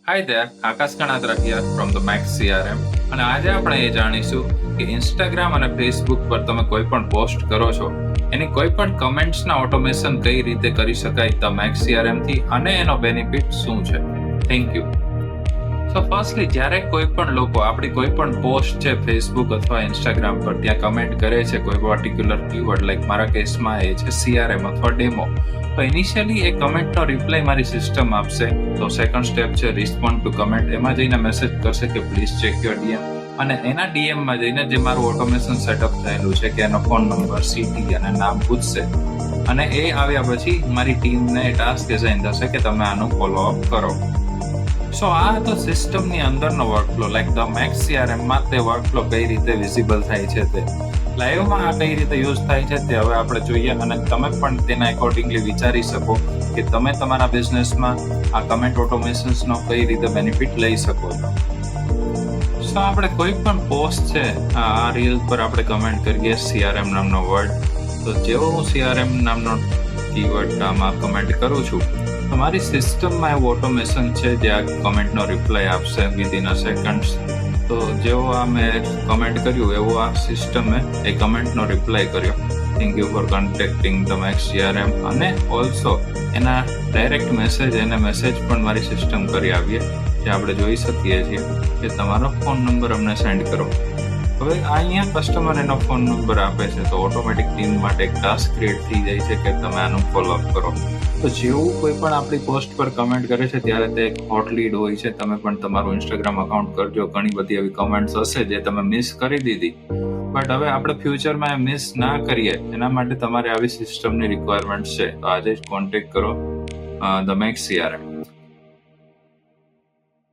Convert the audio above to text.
Hi there, Akash કણાત્રા here from the Max CRM અને આજે આપણે એ જાણીશું કે ઇન્સ્ટાગ્રામ અને ફેસબુક પર તમે કોઈ પણ પોસ્ટ કરો છો એની કોઈ પણ કમેન્ટ્સના ઓટોમેશન કઈ રીતે કરી શકાય ધ મેક્સ CRM થી અને એનો બેનિફિટ શું છે. Thank you. સો ફર્સ્ટલી જ્યારે કોઈ પણ લોકો આપણી કોઈ પણ પોસ્ટ છે ફેસબુક અથવા ઇન્સ્ટાગ્રામ પર ત્યાં કમેન્ટ કરે છે કોઈ પર્ટિક્યુલર કીવર્ડ લાઈક મારા કેસમાં એ છે CRM અથવા ડેમો, તો ઇનિશિયલી એ કમેન્ટનો રિપ્લાય મારી સિસ્ટમ આપશે. તો સેકન્ડ સ્ટેપ છે રિસ્પોન્ડ ટુ કમેન્ટ. એમાં જઈને મેસેજ કરશે કે પ્લીઝ ચેક યોર DM અને એના DMમાં જઈને જે મારું ઓટોમેશન સેટઅપ થયેલું છે કે એનો ફોન નંબર, સિટી અને નામ પૂછશે અને એ આવ્યા પછી મારી ટીમને ટાસ્ક એસાઇન થશે કે તમે આનું ફોલોઅપ કરો. સો આ તો સિસ્ટમની અંદરનો વર્કફ્લો લાઈક ધ મેક્સ CRMમાં તે વર્કફ્લો કઈ રીતે વિઝિબલ થાય છે તે લાઈવમાં આ કઈ રીતે યુઝ થાય છે તે હવે આપણે જોઈએ અને તમે પણ તેના એકોર્ડિંગલી વિચારી શકો કે તમે તમારા બિઝનેસમાં આ કમેન્ટ ઓટોમેશન્સનો કઈ રીતે બેનિફિટ લઈ શકો છો. સો આપણે કોઈ પણ પોસ્ટ છે આ રીલ પર આપણે કમેન્ટ કરીએ CRM નામનો વર્ડ, તો જેવો હું CRM નામનો કીવર્ડ આમાં કમેન્ટ કરું છું તો મારી સિસ્ટમમાં એવું ઓટોમેશન છે જે આ કમેન્ટનો રિપ્લાય આપશે વિધિન અ સેકન્ડ્સ. તો જેવો આ મેં કમેન્ટ કર્યું એવો આ સિસ્ટમે એ કમેન્ટનો રિપ્લાય કર્યો, thank you for contacting the Max CRM, અને ઓલ્સો એના ડાયરેક્ટ મેસેજ પણ મારી સિસ્ટમ કરી આવીએ જે આપણે જોઈ શકીએ છીએ કે તમારો ફોન નંબર અમને સેન્ડ કરો. હવે અહીંયા કસ્ટમર એનો ફોન નંબર આપે છે તો ઓટોમેટિક ટીમ માટે એક ટાસ્ક ક્રિએટ થઈ જાય છે કે તમે આનું ફોલોઅપ કરો. તો જેવું કોઈ પણ આપણી પોસ્ટ પર કમેન્ટ કરે છે ત્યારે તે એક હોટ લીડ હોય છે. તમે પણ તમારું ઇન્સ્ટાગ્રામ અકાઉન્ટ કરજો, ઘણી બધી એવી કમેન્ટ્સ હશે જે તમે મિસ કરી દીધી, બટ હવે આપણે ફ્યુચરમાં મિસ ના કરીએ એના માટે તમારે આવી સિસ્ટમની રિક્વાયરમેન્ટ છે. તો આજે જ કોન્ટેક્ટ કરો ધ મેક્સ CRM.